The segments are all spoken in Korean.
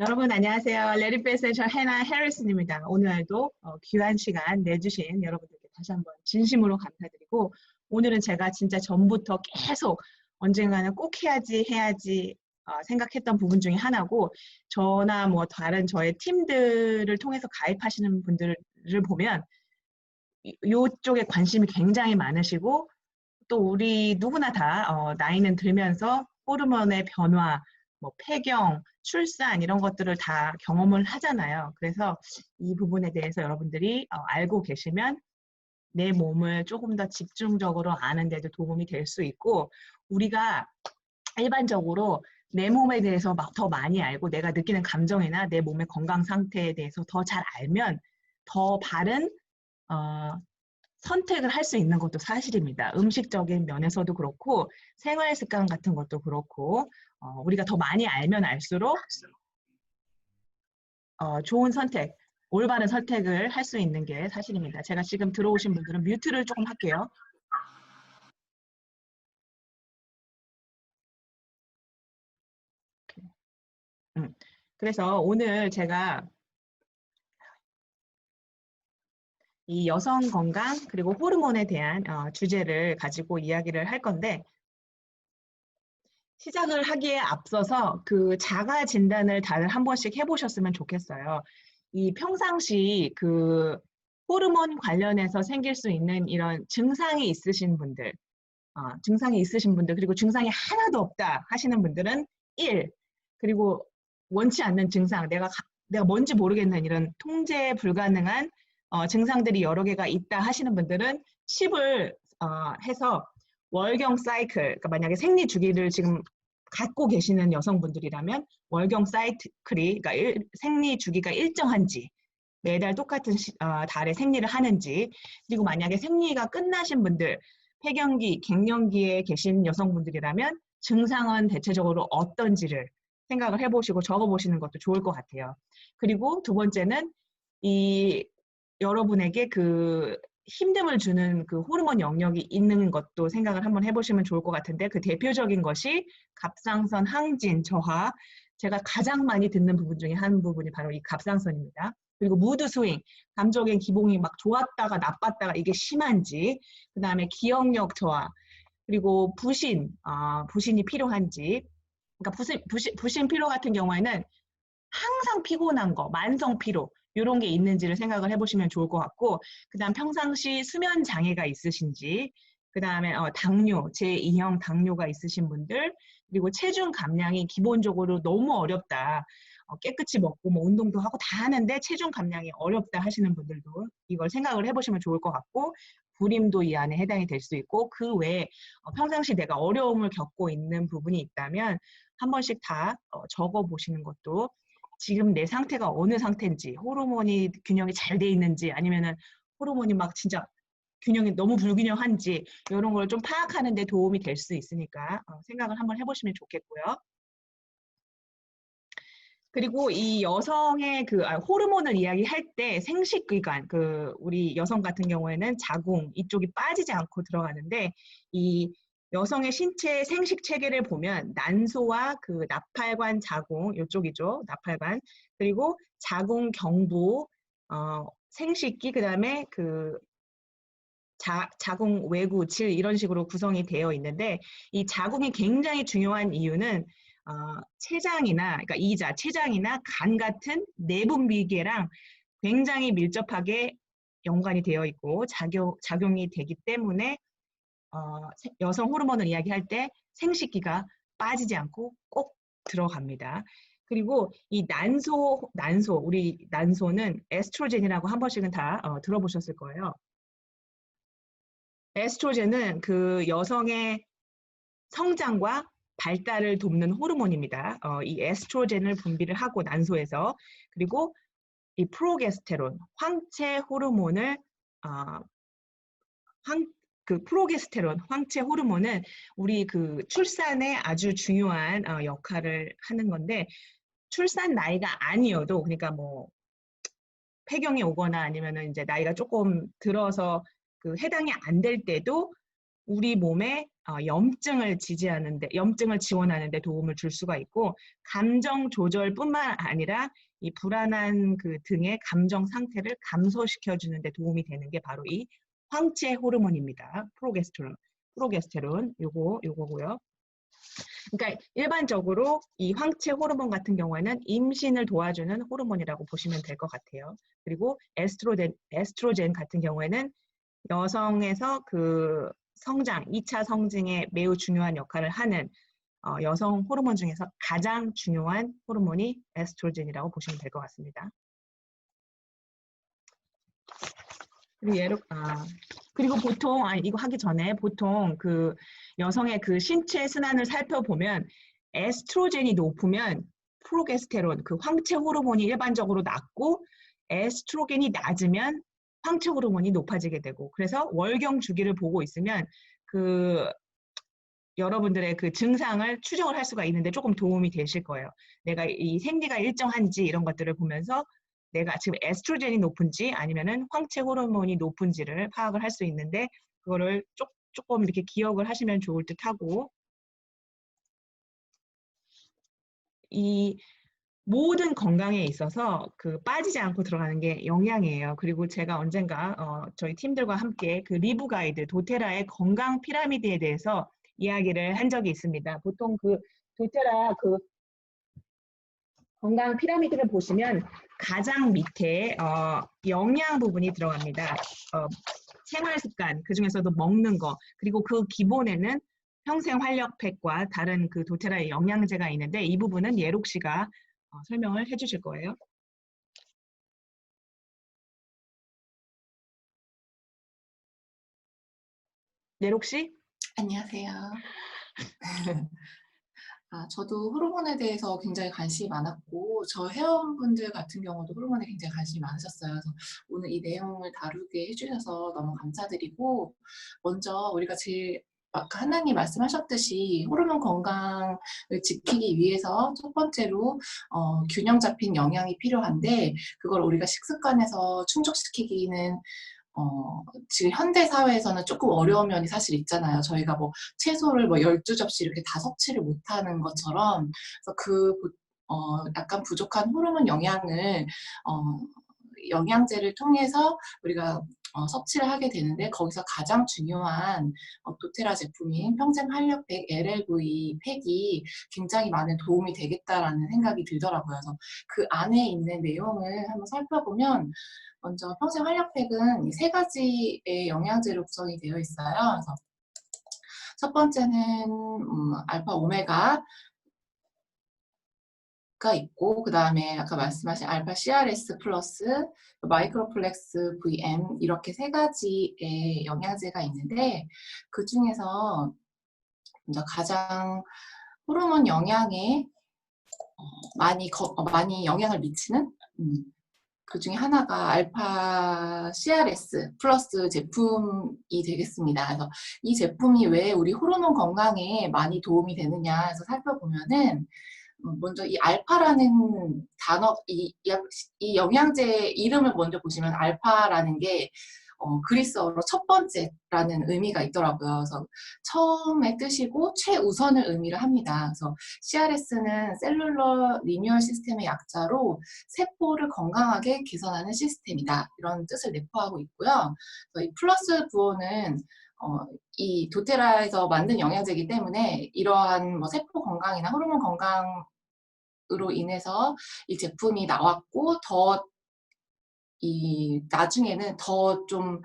여러분 안녕하세요. 레리페 에센셜 해나 해리슨입니다. 오늘도 귀한 시간 내주신 여러분들께 다시 한번 진심으로 감사드리고, 오늘은 제가 진짜 전부터 계속 언젠가는 꼭 해야지 생각했던 부분 중에 하나고, 저나 뭐 다른 저의 팀들을 통해서 가입하시는 분들을 보면 이쪽에 관심이 굉장히 많으시고, 또 우리 누구나 다 나이는 들면서 호르몬의 변화, 뭐 폐경, 출산 이런 것들을 다 경험을 하잖아요. 그래서 이 부분에 대해서 여러분들이 알고 계시면 내 몸을 조금 더 집중적으로 아는 데도 도움이 될 수 있고, 우리가 일반적으로 내 몸에 대해서 더 많이 알고 내가 느끼는 감정이나 내 몸의 건강 상태에 대해서 더 잘 알면 더 바른 선택을 할 수 있는 것도 사실입니다. 음식적인 면에서도 그렇고 생활 습관 같은 것도 그렇고, 우리가 더 많이 알면 알수록 좋은 선택, 올바른 선택을 할 수 있는 게 사실입니다. 제가 지금 들어오신 분들은 뮤트를 조금 할게요. 그래서 오늘 제가 이 여성 건강 그리고 호르몬에 대한 주제를 가지고 이야기를 할 건데, 시작을 하기에 앞서서 그 자가 진단을 다들 한 번씩 해보셨으면 좋겠어요. 이 평상시 그 호르몬 관련해서 생길 수 있는 이런 증상이 있으신 분들, 그리고 증상이 하나도 없다 하시는 분들은 1, 그리고 원치 않는 증상, 내가 뭔지 모르겠는 이런 통제 불가능한 증상들이 여러 개가 있다 하시는 분들은 10을 해서 월경 사이클, 그러니까 만약에 생리 주기를 지금 갖고 계시는 여성분들이라면 월경 사이클이, 그러니까 생리 주기가 일정한지, 매달 똑같은 달에 생리를 하는지, 그리고 만약에 생리가 끝나신 분들, 폐경기, 갱년기에 계신 여성분들이라면 증상은 대체적으로 어떤지를 생각을 해보시고 적어보시는 것도 좋을 것 같아요. 그리고 두 번째는 이 여러분에게 그 힘듦을 주는 그 호르몬 영역이 있는 것도 생각을 한번 해보시면 좋을 것 같은데, 그 대표적인 것이 갑상선 항진 저하, 제가 가장 많이 듣는 부분 중에 한 부분이 바로 이 갑상선입니다. 그리고 무드 스윙, 감정의 기복이 막 좋았다가 나빴다가 이게 심한지, 그 다음에 기억력 저하, 그리고 부신이 필요한지. 그러니까 부신 피로 같은 경우에는 항상 피곤한 거, 만성 피로 이런 게 있는지를 생각을 해보시면 좋을 것 같고, 그 다음 평상시 수면 장애가 있으신지, 그 다음에 당뇨, 제2형 당뇨가 있으신 분들, 그리고 체중 감량이 기본적으로 너무 어렵다. 깨끗이 먹고 뭐 운동도 하고 다 하는데 체중 감량이 어렵다 하시는 분들도 이걸 생각을 해보시면 좋을 것 같고, 불임도 이 안에 해당이 될 수 있고, 그 외에 평상시 내가 어려움을 겪고 있는 부분이 있다면 한 번씩 다 적어보시는 것도, 지금 내 상태가 어느 상태인지, 호르몬이 균형이 잘 돼 있는지, 아니면은 호르몬이 막 진짜 균형이 너무 불균형한지, 이런 걸 좀 파악하는 데 도움이 될 수 있으니까 생각을 한번 해보시면 좋겠고요. 그리고 이 여성의 그 호르몬을 이야기할 때 생식기관, 그 우리 여성 같은 경우에는 자궁 이쪽이 빠지지 않고 들어가는데, 이 여성의 신체 생식 체계를 보면 난소와 그 나팔관 자궁 이쪽이죠. 나팔관. 그리고 자궁 경부, 생식기, 그다음에 그 자궁 외구, 질 이런 식으로 구성이 되어 있는데, 이 자궁이 굉장히 중요한 이유는 췌장이나, 그러니까 췌장이나 간 같은 내분비계랑 굉장히 밀접하게 연관이 되어 있고 작용이 되기 때문에 여성 호르몬을 이야기할 때 생식기가 빠지지 않고 꼭 들어갑니다. 그리고 이 우리 난소는 에스트로겐이라고 한 번씩은 다 들어보셨을 거예요. 에스트로겐은 그 여성의 성장과 발달을 돕는 호르몬입니다. 이 에스트로겐을 분비를 하고 난소에서, 그리고 이 프로게스테론, 황체 호르몬을 프로게스테론, 황체 호르몬은 우리 그 출산에 아주 중요한 역할을 하는 건데, 출산 나이가 아니어도, 그러니까 뭐 폐경이 오거나 아니면은 이제 나이가 조금 들어서 그 해당이 안 될 때도 우리 몸에 염증을 지원하는 데 도움을 줄 수가 있고, 감정 조절뿐만 아니라 이 불안한 그 등의 감정 상태를 감소시켜 주는 데 도움이 되는 게 바로 이 황체 호르몬입니다. 프로게스테론 요거고요. 그러니까 일반적으로 이 황체 호르몬 같은 경우에는 임신을 도와주는 호르몬이라고 보시면 될 것 같아요. 그리고 에스트로겐 같은 경우에는 여성에서 그 성장, 2차 성징에 매우 중요한 역할을 하는 여성 호르몬 중에서 가장 중요한 호르몬이 에스트로겐이라고 보시면 될 것 같습니다. 그리고 보통 이거 하기 전에 보통 그 여성의 그 신체 순환을 살펴보면 에스트로겐이 높으면 프로게스테론, 그 황체 호르몬이 일반적으로 낮고, 에스트로겐이 낮으면 황체 호르몬이 높아지게 되고, 그래서 월경 주기를 보고 있으면 그 여러분들의 그 증상을 추정을 할 수가 있는데 조금 도움이 되실 거예요. 내가 이 생리가 일정한지 이런 것들을 보면서 내가 지금 에스트로겐이 높은지 아니면은 황체 호르몬이 높은지를 파악을 할 수 있는데, 그거를 조금 이렇게 기억을 하시면 좋을 듯 하고, 이 모든 건강에 있어서 그 빠지지 않고 들어가는 게 영양이에요. 그리고 제가 언젠가 저희 팀들과 함께 그 리브 가이드 도테라의 건강 피라미드에 대해서 이야기를 한 적이 있습니다. 보통 그 도테라 그 건강 피라미드를 보시면 가장 밑에 영양 부분이 들어갑니다. 생활 습관, 그 중에서도 먹는 거, 그리고 그 기본에는 평생 활력팩과 다른 그 도테라의 영양제가 있는데, 이 부분은 예록 씨가 설명을 해주실 거예요. 예록 씨? 안녕하세요. 저도 호르몬에 대해서 굉장히 관심이 많았고, 저 회원분들 같은 경우도 호르몬에 굉장히 관심이 많으셨어요. 그래서 오늘 이 내용을 다루게 해주셔서 너무 감사드리고, 먼저 우리가 제일 아까 하나님 말씀하셨듯이 호르몬 건강을 지키기 위해서 첫 번째로 균형 잡힌 영양이 필요한데, 그걸 우리가 식습관에서 충족시키기는 지금 현대 사회에서는 조금 어려운 면이 사실 있잖아요. 저희가 뭐 채소를 뭐 12접시 이렇게 다 섭취를 못하는 것처럼, 그래서 약간 부족한 호르몬 영양을 영양제를 통해서 우리가 섭취를 하게 되는데, 거기서 가장 중요한 도테라 제품인 평생 활력팩 LLV 팩이 굉장히 많은 도움이 되겠다라는 생각이 들더라고요. 그래서 그 안에 있는 내용을 한번 살펴보면, 먼저 평생 활력팩은 세 가지의 영양제로 구성이 되어 있어요. 그래서 첫 번째는 알파 오메가 가 있고, 그 다음에 아까 말씀하신 알파 CRS 플러스, 마이크로플렉스 VM, 이렇게 세 가지의 영양제가 있는데, 그 중에서 먼저 가장 호르몬 영양에 많이 영향을 미치는 그 중에 하나가 알파 CRS 플러스 제품이 되겠습니다. 그래서 이 제품이 왜 우리 호르몬 건강에 많이 도움이 되느냐 해서 살펴보면은, 먼저 이 알파라는 단어, 이 영양제 이름을 먼저 보시면 알파라는 게 그리스어로 첫 번째라는 의미가 있더라고요. 그래서 처음에 뜻이고 최우선을 의미를 합니다. 그래서 CRS는 셀룰러 리뉴얼 시스템의 약자로 세포를 건강하게 개선하는 시스템이다, 이런 뜻을 내포하고 있고요. 그래서 이 플러스 부호는 이 도테라에서 만든 영양제이기 때문에 이러한 뭐 세포 건강이나 호르몬 건강으로 인해서 이 제품이 나왔고, 나중에는 더 좀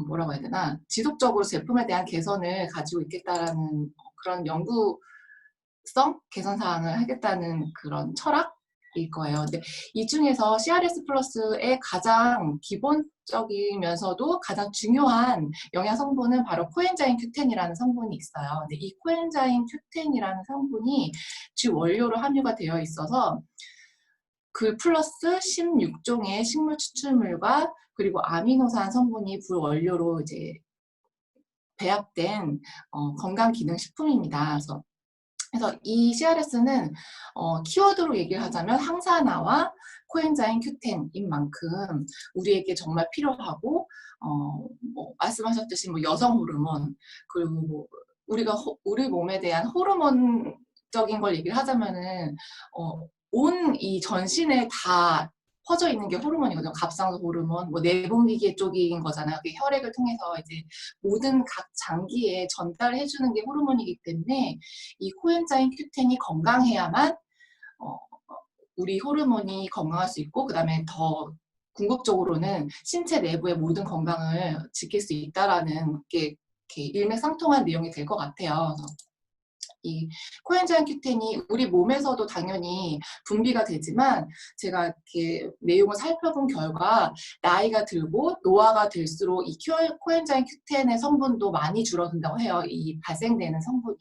뭐라고 해야 되나, 지속적으로 제품에 대한 개선을 가지고 있겠다라는 그런 연구성 개선 사항을 하겠다는 그런 철학일 거예요. 근데 이 중에서 CRS 플러스의 가장 기본적이면서도 가장 중요한 영양 성분은 바로 코엔자임 Q10이라는 성분이 있어요. 근데 이 코엔자임 Q10이라는 성분이 주 원료로 함유가 되어 있어서 그 플러스 16종의 식물 추출물과 그리고 아미노산 성분이 부원료로 이제 배합된 건강 기능 식품입니다. 그래서 그래서 이 CRS는 키워드로 얘기를 하자면 항산화와 코엔자임 Q10인 만큼 우리에게 정말 필요하고 뭐 말씀하셨듯이 뭐 여성 호르몬 그리고 뭐 우리 몸에 대한 호르몬적인 걸 얘기를 하자면은 온 이 전신에 다 퍼져 있는 게 호르몬이거든요. 갑상선 호르몬, 뭐 내분비계 쪽인 거잖아요. 그게 혈액을 통해서 이제 모든 각 장기에 전달을 해주는 게 호르몬이기 때문에 이 코엔자임 Q10이 건강해야만 어, 우리 호르몬이 건강할 수 있고, 그 다음에 더 궁극적으로는 신체 내부의 모든 건강을 지킬 수 있다라는 게 이렇게 일맥상통한 내용이 될 것 같아요. 그래서 이 코엔자임 Q10이 우리 몸에서도 당연히 분비가 되지만 제가 이렇게 내용을 살펴본 결과 나이가 들고 노화가 들수록 이 코엔자임 Q10의 성분도 많이 줄어든다고 해요. 이 발생되는 성분이.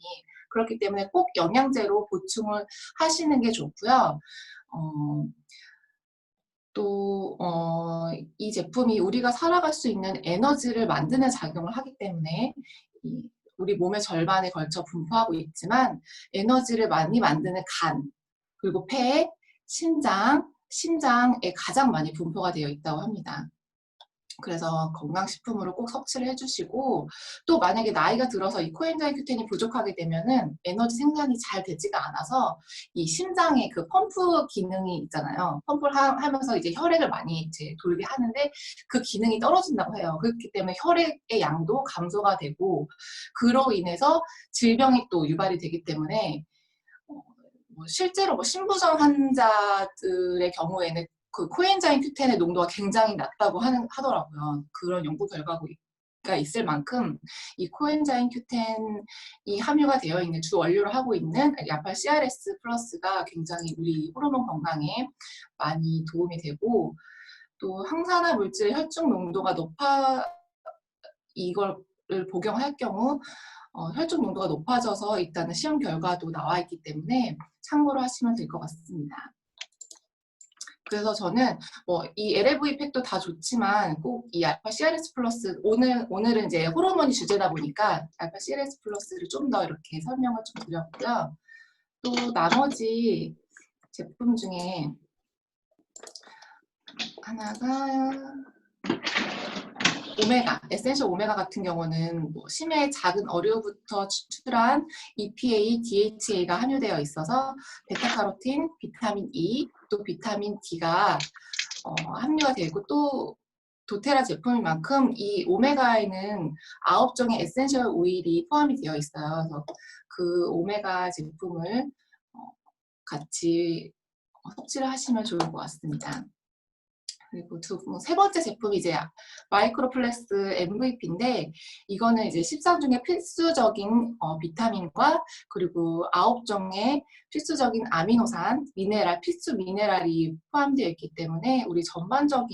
그렇기 때문에 꼭 영양제로 보충을 하시는 게 좋고요. 또 이 제품이 우리가 살아갈 수 있는 에너지를 만드는 작용을 하기 때문에 우리 몸의 절반에 걸쳐 분포하고 있지만 에너지를 많이 만드는 간, 그리고 폐, 심장에 가장 많이 분포가 되어 있다고 합니다. 그래서 건강식품으로 꼭 섭취를 해주시고 또 만약에 나이가 들어서 이 코엔자임 Q10이 부족하게 되면은 에너지 생산이 잘 되지가 않아서 이 심장의 그 펌프 기능이 있잖아요. 펌프를 하면서 이제 혈액을 많이 이제 돌게 하는데 그 기능이 떨어진다고 해요. 그렇기 때문에 혈액의 양도 감소가 되고 그로 인해서 질병이 또 유발이 되기 때문에 실제로 뭐 신부전 환자들의 경우에는 그 코엔자임 Q10의 농도가 굉장히 낮다고 하더라고요. 그런 연구 결과가 있을 만큼 이 코엔자임 Q10이 함유가 되어 있는 주 원료로 하고 있는 야팔 CRS 플러스가 굉장히 우리 호르몬 건강에 많이 도움이 되고 또 항산화 물질의 혈중 농도가 이걸 복용할 경우 혈중 농도가 높아져서 있다는 시험 결과도 나와 있기 때문에 참고로 하시면 될 것 같습니다. 그래서 저는 이 LLV 팩도 다 좋지만 꼭 이 알파 CRS 플러스 오늘은 이제 호르몬이 주제다 보니까 알파 CRS 플러스를 좀 더 이렇게 설명을 좀 드렸고요. 또 나머지 제품 중에 하나가 에센셜 오메가 같은 경우는 심해 작은 어류부터 추출한 EPA, DHA가 함유되어 있어서 베타카로틴, 비타민 E, 또 비타민 D가 함유가 되어 있고 또 도테라 제품인 만큼 이 오메가에는 9종의 에센셜 오일이 포함이 되어 있어요. 그래서 그 오메가 제품을 같이 섭취를 하시면 좋을 것 같습니다. 그리고 세 번째 제품이 이제 마이크로플렉스 MVP인데 이거는 이제 13종의 필수적인 비타민과 그리고 9종의 필수적인 아미노산, 필수 미네랄이 포함되어 있기 때문에 우리 전반적인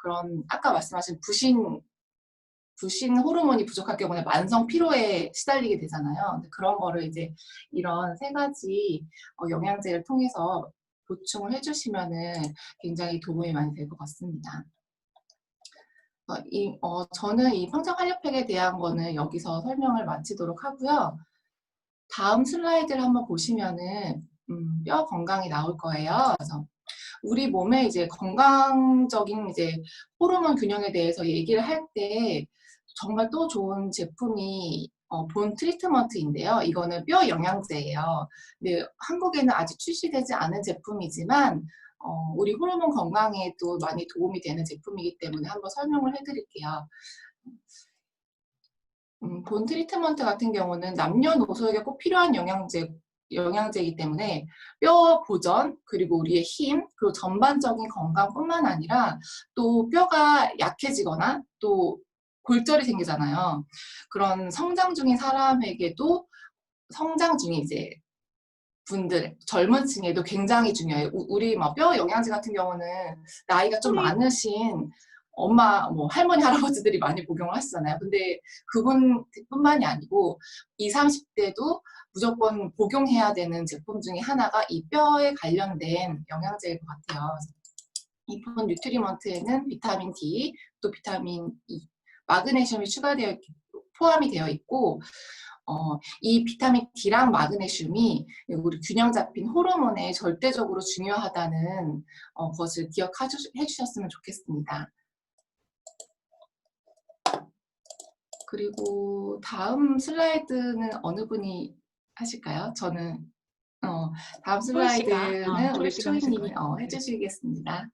그런 아까 말씀하신 부신 호르몬이 부족할 경우에 만성 피로에 시달리게 되잖아요. 그런 거를 이제 이런 세 가지 영양제를 통해서 보충을 해주시면은 굉장히 도움이 많이 될 것 같습니다. 저는 이 평창활력팩에 대한 거는 여기서 설명을 마치도록 하고요. 다음 슬라이드를 한번 보시면은 뼈 건강이 나올 거예요. 그래서 우리 몸의 이제 건강적인 이제 호르몬 균형에 대해서 얘기를 할 때 정말 또 좋은 제품이 본 트리트먼트인데요. 이거는 뼈 영양제예요. 근데 한국에는 아직 출시되지 않은 제품이지만 우리 호르몬 건강에 또 많이 도움이 되는 제품이기 때문에 한번 설명을 해드릴게요. 본 트리트먼트 같은 경우는 남녀노소에게 꼭 필요한 영양제이기 때문에 뼈 보전, 그리고 우리의 힘, 그리고 전반적인 건강뿐만 아니라 또 뼈가 약해지거나 또 골절이 생기잖아요. 그런 성장 중인 사람에게도 성장 중인 이제 젊은 층에도 굉장히 중요해요. 우리 뼈 영양제 같은 경우는 나이가 좀 많으신 엄마, 할머니, 할아버지들이 많이 복용을 하시잖아요. 근데 그분뿐만이 아니고 20, 30대도 무조건 복용해야 되는 제품 중에 하나가 이 뼈에 관련된 영양제일 것 같아요. 이폰 뉴트리먼트에는 비타민 D, 또 비타민 E, 마그네슘이 포함이 되어 있고 이 비타민 D랑 마그네슘이 우리 균형 잡힌 호르몬에 절대적으로 중요하다는 것을 기억해 주셨으면 좋겠습니다. 그리고 다음 슬라이드는 어느 분이 하실까요? 저는 다음 초이 씨가, 슬라이드는 초이 우리 씨가 하실 초이님이 거예요. 해주시겠습니다.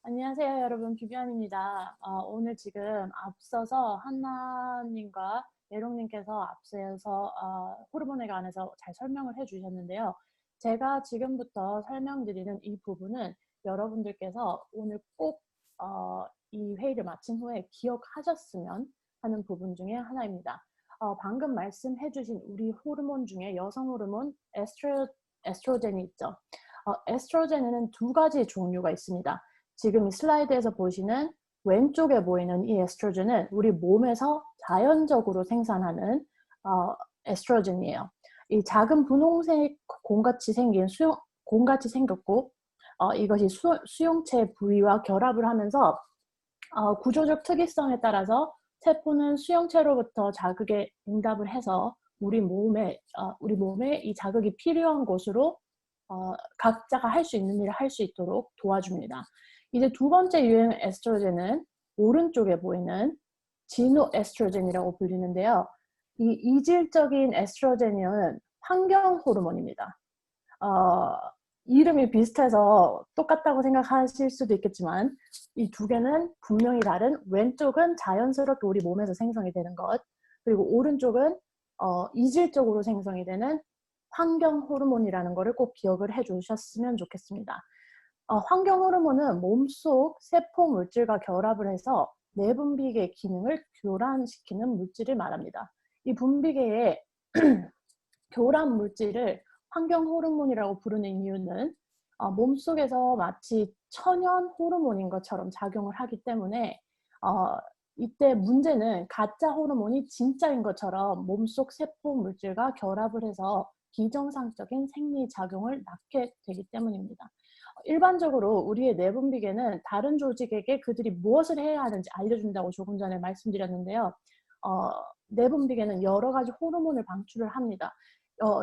안녕하세요, 여러분. 비비안입니다. 오늘 지금 앞서서 한나님과 예롱님께서 앞서서 호르몬에 관해서 잘 설명을 해주셨는데요. 제가 지금부터 설명드리는 이 부분은 여러분들께서 오늘 꼭 이 회의를 마친 후에 기억하셨으면 하는 부분 중에 하나입니다. 방금 말씀해주신 우리 호르몬 중에 여성 호르몬 에스트로겐이 있죠. 에스트로겐에는 두 가지 종류가 있습니다. 지금 이 슬라이드에서 보시는 왼쪽에 보이는 이 에스트로겐은 우리 몸에서 자연적으로 생산하는 에스트로겐이에요. 이 작은 분홍색 공같이 생겼고 이것이 수용체 부위와 결합을 하면서 구조적 특이성에 따라서 세포는 수용체로부터 자극에 응답을 해서 우리 몸에 이 자극이 필요한 곳으로 각자가 할 수 있는 일을 할 수 있도록 도와줍니다. 이제 두 번째 유형 에스트로겐은 오른쪽에 보이는 지노 에스트로겐이라고 불리는데요. 이 이질적인 에스트로겐은 환경 호르몬입니다. 이름이 비슷해서 똑같다고 생각하실 수도 있겠지만 이 두 개는 분명히 다른, 왼쪽은 자연스럽게 우리 몸에서 생성이 되는 것, 그리고 오른쪽은 이질적으로 생성이 되는 환경 호르몬이라는 것을 꼭 기억을 해주셨으면 좋겠습니다. 환경 호르몬은 몸속 세포 물질과 결합을 해서 내분비계 기능을 교란시키는 물질을 말합니다. 이 분비계의 교란 물질을 환경 호르몬이라고 부르는 이유는 몸속에서 마치 천연 호르몬인 것처럼 작용을 하기 때문에 이때 문제는 가짜 호르몬이 진짜인 것처럼 몸속 세포 물질과 결합을 해서 비정상적인 생리작용을 낳게 되기 때문입니다. 일반적으로 우리의 내분비계는 다른 조직에게 그들이 무엇을 해야 하는지 알려준다고 조금 전에 말씀드렸는데요. 내분비계는 여러 가지 호르몬을 방출을 합니다.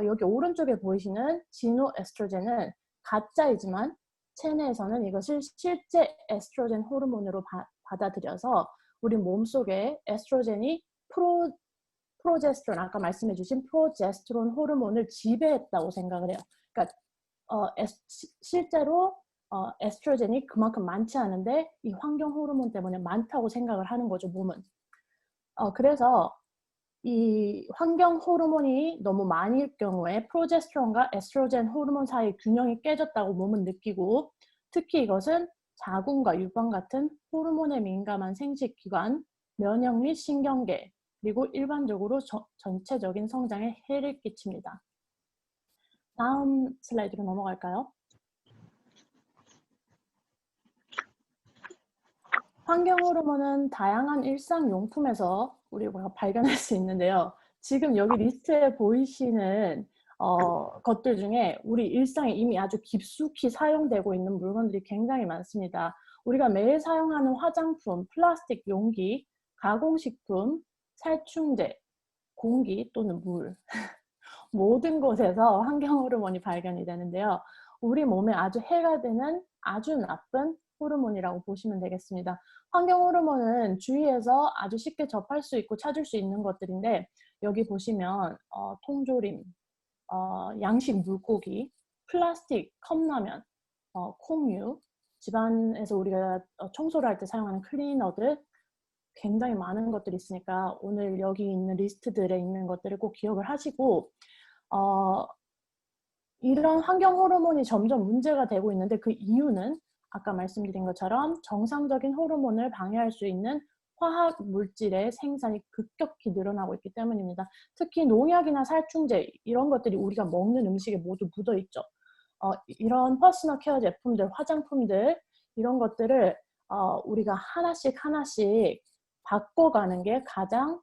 여기 오른쪽에 보이시는 지노 에스트로겐은 가짜이지만 체내에서는 이것을 실제 에스트로겐 호르몬으로 받아들여서 우리 몸속에 에스트로겐이 프로제스테론, 아까 말씀해 주신 프로제스테론 호르몬을 지배했다고 생각을 해요. 그러니까 실제로 에스트로겐이 그만큼 많지 않은데 이 환경 호르몬 때문에 많다고 생각을 하는 거죠, 몸은. 그래서 이 환경 호르몬이 너무 많을 경우에 프로제스테론과 에스트로겐 호르몬 사이의 균형이 깨졌다고 몸은 느끼고, 특히 이것은 자궁과 유방 같은 호르몬에 민감한 생殖기관, 면역 및 신경계, 그리고 일반적으로 전체적인 성장에 해를 끼칩니다. 다음 슬라이드로 넘어갈까요? 환경 호르몬은 다양한 일상용품에서 우리가 발견할 수 있는데요. 지금 여기 리스트에 보이시는 것들 중에 우리 일상에 이미 아주 깊숙이 사용되고 있는 물건들이 굉장히 많습니다. 우리가 매일 사용하는 화장품, 플라스틱 용기, 가공식품, 살충제, 공기 또는 물 모든 곳에서 환경 호르몬이 발견이 되는데요. 우리 몸에 아주 해가 되는 아주 나쁜 호르몬이라고 보시면 되겠습니다. 환경 호르몬은 주위에서 아주 쉽게 접할 수 있고 찾을 수 있는 것들인데, 여기 보시면 통조림, 양식 물고기, 플라스틱, 컵라면, 콩류, 집안에서 우리가 청소를 할 때 사용하는 클리너들, 굉장히 많은 것들이 있으니까 오늘 여기 있는 리스트들에 있는 것들을 꼭 기억을 하시고, 이런 환경 호르몬이 점점 문제가 되고 있는데 그 이유는 아까 말씀드린 것처럼 정상적인 호르몬을 방해할 수 있는 화학 물질의 생산이 급격히 늘어나고 있기 때문입니다. 특히 농약이나 살충제, 이런 것들이 우리가 먹는 음식에 모두 묻어 있죠. 이런 퍼스널 케어 제품들, 화장품들, 이런 것들을 우리가 하나씩 바꿔가는 게 가장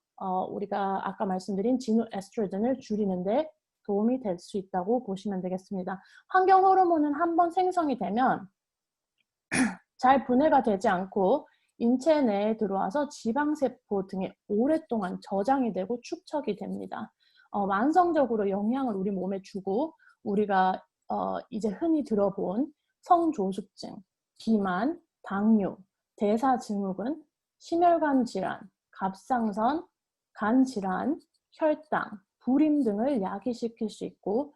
우리가 아까 말씀드린 지노 에스트로겐을 줄이는데 도움이 될 수 있다고 보시면 되겠습니다. 환경 호르몬은 한번 생성이 되면 잘 분해가 되지 않고 인체 내에 들어와서 지방세포 등에 오랫동안 저장이 되고 축적이 됩니다. 만성적으로 영향을 우리 몸에 주고 우리가 이제 흔히 들어본 성조숙증, 비만, 당뇨, 대사증후군, 심혈관 질환, 갑상선, 간 질환, 혈당, 불임 등을 야기시킬 수 있고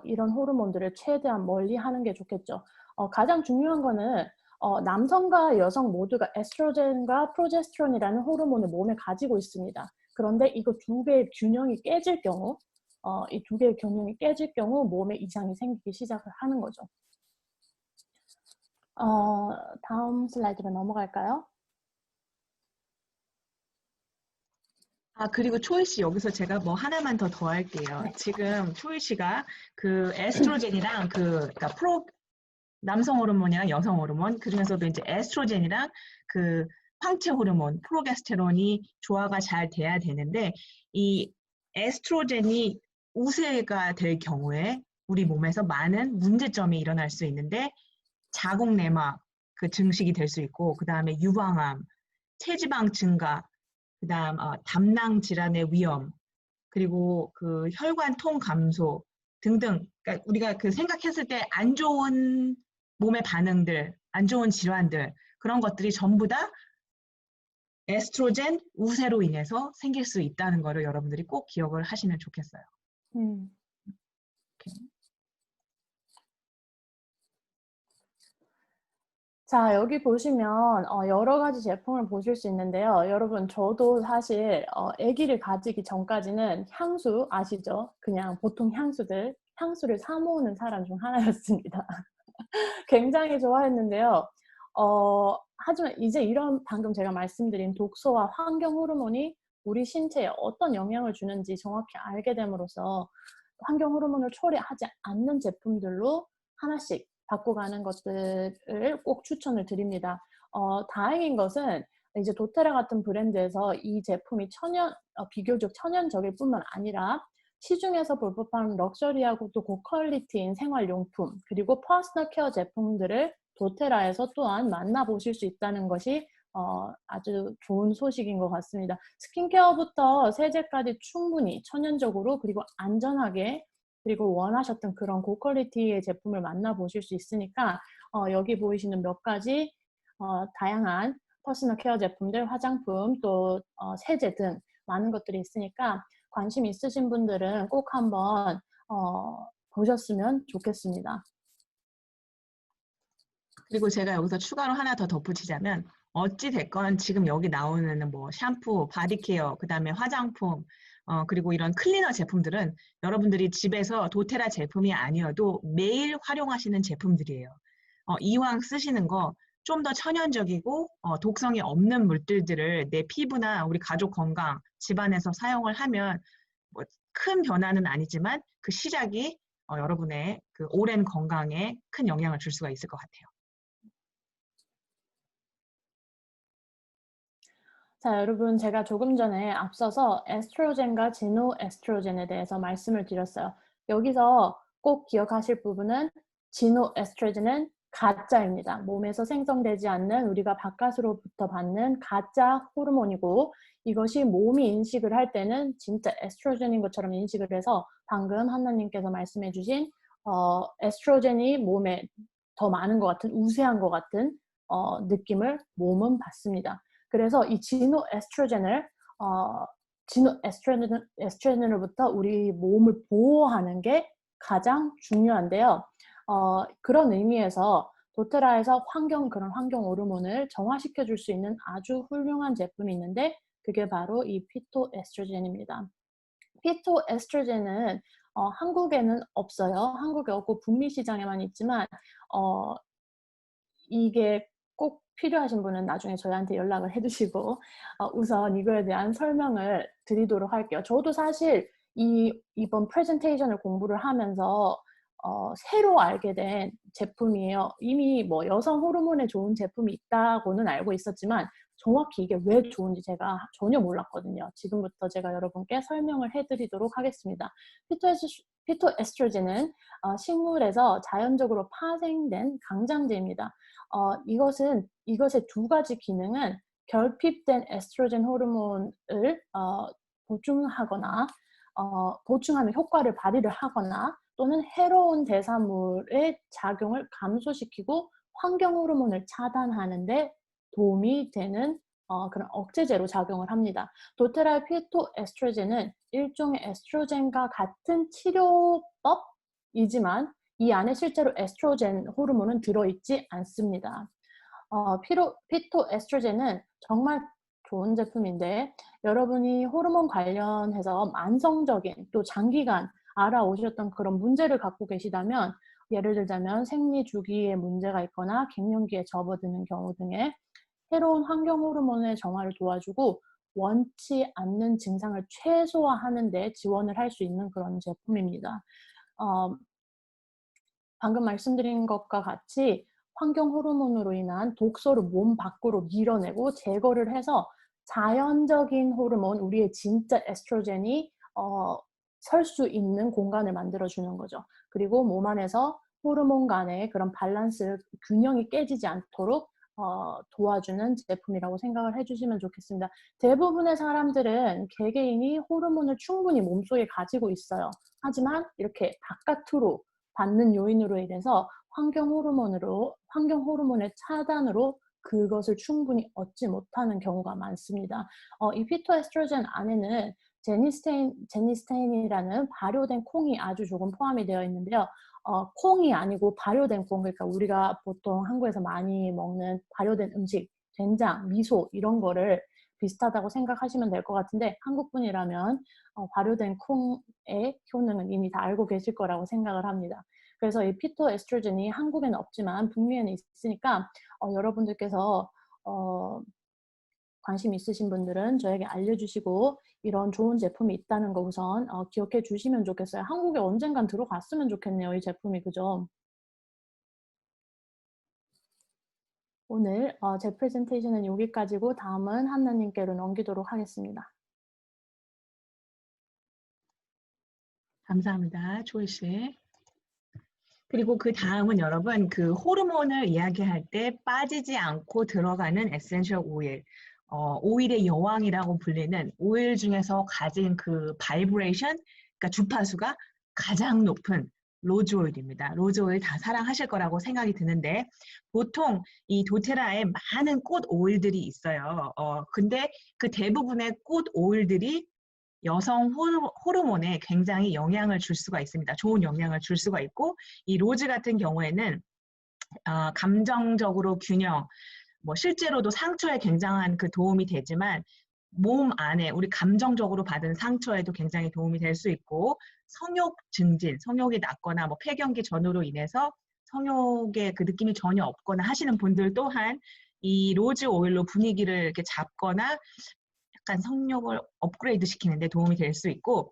이런 호르몬들을 최대한 멀리 하는 게 좋겠죠. 가장 중요한 거는 남성과 여성 모두가 에스트로겐과 프로제스테론이라는 호르몬을 몸에 가지고 있습니다. 그런데 이거 두 개의 균형이 깨질 경우 이 두 개의 균형이 깨질 경우 몸에 이상이 생기기 시작을 하는 거죠. 다음 슬라이드로 넘어갈까요? 그리고 초이 씨, 여기서 제가 뭐 하나만 더 더할게요. 네. 지금 초이 씨가 그 에스트로겐이랑 그러니까 남성 호르몬이랑 여성 호르몬, 그중에서도 이제 에스트로겐이랑 그 황체 호르몬, 프로게스테론이 조화가 잘 돼야 되는데, 이 에스트로겐이 우세가 될 경우에 우리 몸에서 많은 문제점이 일어날 수 있는데, 자궁 내막 그 증식이 될 수 있고, 그 다음에 유방암, 체지방 증가, 그 다음 담낭 질환의 위험, 그리고 그 혈관 통 감소 등등. 그러니까 우리가 그 생각했을 때 안 좋은 몸의 반응들, 안 좋은 질환들, 그런 것들이 전부 다 에스트로겐 우세로 인해서 생길 수 있다는 거를 여러분들이 꼭 기억을 하시면 좋겠어요. 자, 여기 보시면 여러 가지 제품을 보실 수 있는데요. 여러분, 저도 사실 아기를 가지기 전까지는 향수 아시죠? 그냥 보통 향수를 사 모으는 사람 중 하나였습니다. 굉장히 좋아했는데요. 하지만 이제 이런 방금 제가 말씀드린 독소와 환경 호르몬이 우리 신체에 어떤 영향을 주는지 정확히 알게 됨으로써 환경 호르몬을 초래하지 않는 제품들로 하나씩 바꿔가는 것들을 꼭 추천을 드립니다. 다행인 것은 이제 도테라 같은 브랜드에서 이 제품이 비교적 천연적일 뿐만 아니라 시중에서 볼 법한 럭셔리하고 또 고퀄리티인 생활용품 그리고 퍼스널 케어 제품들을 도테라에서 또한 만나보실 수 있다는 것이 아주 좋은 소식인 것 같습니다. 스킨케어부터 세제까지 충분히 천연적으로 그리고 안전하게 그리고 원하셨던 그런 고퀄리티의 제품을 만나보실 수 있으니까 여기 보이시는 몇 가지 다양한 퍼스널 케어 제품들, 화장품, 또 세제 등 많은 것들이 있으니까 관심 있으신 분들은 꼭 한번 보셨으면 좋겠습니다. 그리고 제가 여기서 추가로 하나 더 덧붙이자면 어찌 됐건 지금 여기 나오는 뭐 샴푸, 바디케어, 그 다음에 화장품, 그리고 이런 클리너 제품들은 여러분들이 집에서 도테라 제품이 아니어도 매일 활용하시는 제품들이에요. 이왕 쓰시는 거 좀 더 천연적이고 독성이 없는 물질들을 내 피부나 우리 가족 건강, 집안에서 사용을 하면 뭐 큰 변화는 아니지만 그 시작이 여러분의 그 오랜 건강에 큰 영향을 줄 수가 있을 것 같아요. 자, 여러분, 제가 조금 전에 앞서서 에스트로겐과 지노에스트로겐에 대해서 말씀을 드렸어요. 여기서 꼭 기억하실 부분은 지노에스트로겐은 가짜입니다. 몸에서 생성되지 않는 우리가 바깥으로부터 받는 가짜 호르몬이고 이것이 몸이 인식을 할 때는 진짜 에스트로겐인 것처럼 인식을 해서 방금 한나님께서 말씀해 주신 에스트로겐이 몸에 더 많은 것 같은 우세한 것 같은 느낌을 몸은 받습니다. 그래서 이 지노에스트로겐으로부터 우리 몸을 보호하는 게 가장 중요한데요. 그런 의미에서 도테라에서 그런 환경 호르몬을 정화시켜 줄 수 있는 아주 훌륭한 제품이 있는데 그게 바로 이 피토에스트로겐입니다. 피토에스트로겐은 한국에는 없어요. 한국에 없고 북미 시장에만 있지만 이게 꼭 필요하신 분은 나중에 저희한테 연락을 해주시고 우선 이거에 대한 설명을 드리도록 할게요. 저도 사실 이번 프레젠테이션을 공부를 하면서 새로 알게 된 제품이에요. 이미 뭐 여성 호르몬에 좋은 제품이 있다고는 알고 있었지만 정확히 이게 왜 좋은지 제가 전혀 몰랐거든요. 지금부터 제가 여러분께 설명을 해드리도록 하겠습니다. 피토에스트로겐은 식물에서 자연적으로 파생된 강장제입니다. 이것의 두 가지 기능은 결핍된 에스트로겐 호르몬을 보충하는 효과를 발휘를 하거나 또는 해로운 대사물의 작용을 감소시키고 환경 호르몬을 차단하는 데 도움이 되는 그런 억제제로 작용을 합니다. 도테라 피토에스트로겐은 일종의 에스트로겐과 같은 치료법이지만 이 안에 실제로 에스트로겐 호르몬은 들어있지 않습니다. 피토에스트로겐은 정말 좋은 제품인데 여러분이 호르몬 관련해서 만성적인 또 장기간 알아오셨던 그런 문제를 갖고 계시다면 예를 들자면 생리 주기에 문제가 있거나 갱년기에 접어드는 경우 등의 새로운 환경 호르몬의 정화를 도와주고 원치 않는 증상을 최소화하는 데 지원을 할 수 있는 그런 제품입니다. 방금 말씀드린 것과 같이 환경 호르몬으로 인한 독소를 몸 밖으로 밀어내고 제거를 해서 자연적인 호르몬, 우리의 진짜 에스트로겐이 설 수 있는 공간을 만들어주는 거죠. 그리고 몸 안에서 호르몬 간의 그런 밸런스, 균형이 깨지지 않도록 도와주는 제품이라고 생각을 해주시면 좋겠습니다. 대부분의 사람들은 개개인이 호르몬을 충분히 몸속에 가지고 있어요. 하지만 이렇게 바깥으로 받는 요인으로 인해서 환경 호르몬의 차단으로 그것을 충분히 얻지 못하는 경우가 많습니다. 이 피토에스트로겐 안에는 제니스테인이라는 발효된 콩이 아주 조금 포함이 되어 있는데요. 콩이 아니고 발효된 콩, 그러니까 우리가 보통 한국에서 많이 먹는 발효된 음식, 된장, 미소 이런 거를 비슷하다고 생각하시면 될 것 같은데 한국 분이라면 발효된 콩의 효능은 이미 다 알고 계실 거라고 생각을 합니다. 그래서 이 피토에스트로겐이 한국에는 없지만 북미에는 있으니까 여러분들께서 관심 있으신 분들은 저에게 알려주시고 이런 좋은 제품이 있다는 거 우선 기억해 주시면 좋겠어요. 한국에 언젠간 들어갔으면 좋겠네요. 이 제품이. 그죠? 오늘 제 프레젠테이션은 여기까지고 다음은 한나님께로 넘기도록 하겠습니다. 감사합니다. 조이 씨. 그리고 그 다음은 여러분 그 호르몬을 이야기할 때 빠지지 않고 들어가는 에센셜 오일. 오일의 여왕이라고 불리는 오일 중에서 가진 그 바이브레이션, 그러니까 주파수가 가장 높은 로즈 오일입니다. 로즈 오일 다 사랑하실 거라고 생각이 드는데 보통 이 도테라에 많은 꽃 오일들이 있어요. 근데 그 대부분의 꽃 오일들이 여성 호르몬에 굉장히 영향을 줄 수가 있습니다. 좋은 영향을 줄 수가 있고 이 로즈 같은 경우에는 감정적으로 균형, 뭐 실제로도 상처에 굉장한 그 도움이 되지만 몸 안에 우리 감정적으로 받은 상처에도 굉장히 도움이 될 수 있고 성욕 증진, 성욕이 낮거나 뭐 폐경기 전후로 인해서 성욕의 그 느낌이 전혀 없거나 하시는 분들 또한 이 로즈 오일로 분위기를 이렇게 잡거나 약간 성욕을 업그레이드 시키는 데 도움이 될 수 있고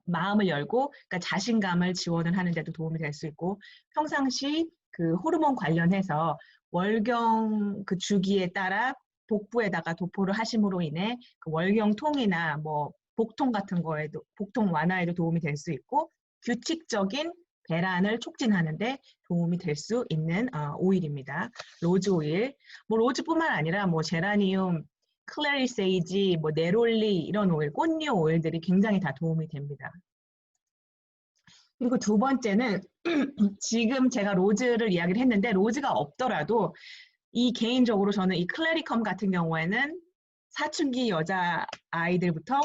마음을 열고 그러니까 자신감을 지원을 하는 데도 도움이 될 수 있고 평상시 그 호르몬 관련해서 월경 그 주기에 따라 복부에다가 도포를 하심으로 인해 그 월경통이나 뭐 복통 같은 거에도 복통 완화에도 도움이 될 수 있고 규칙적인 배란을 촉진하는 데 도움이 될 수 있는 오일입니다. 로즈 오일. 뭐 로즈뿐만 아니라 뭐 제라늄, 클래리세이지, 뭐 네롤리 이런 오일, 꽃류 오일들이 굉장히 다 도움이 됩니다. 그리고 두 번째는 지금 제가 로즈를 이야기를 했는데 로즈가 없더라도 이 개인적으로 저는 이 클래리컴 같은 경우에는 사춘기 여자 아이들부터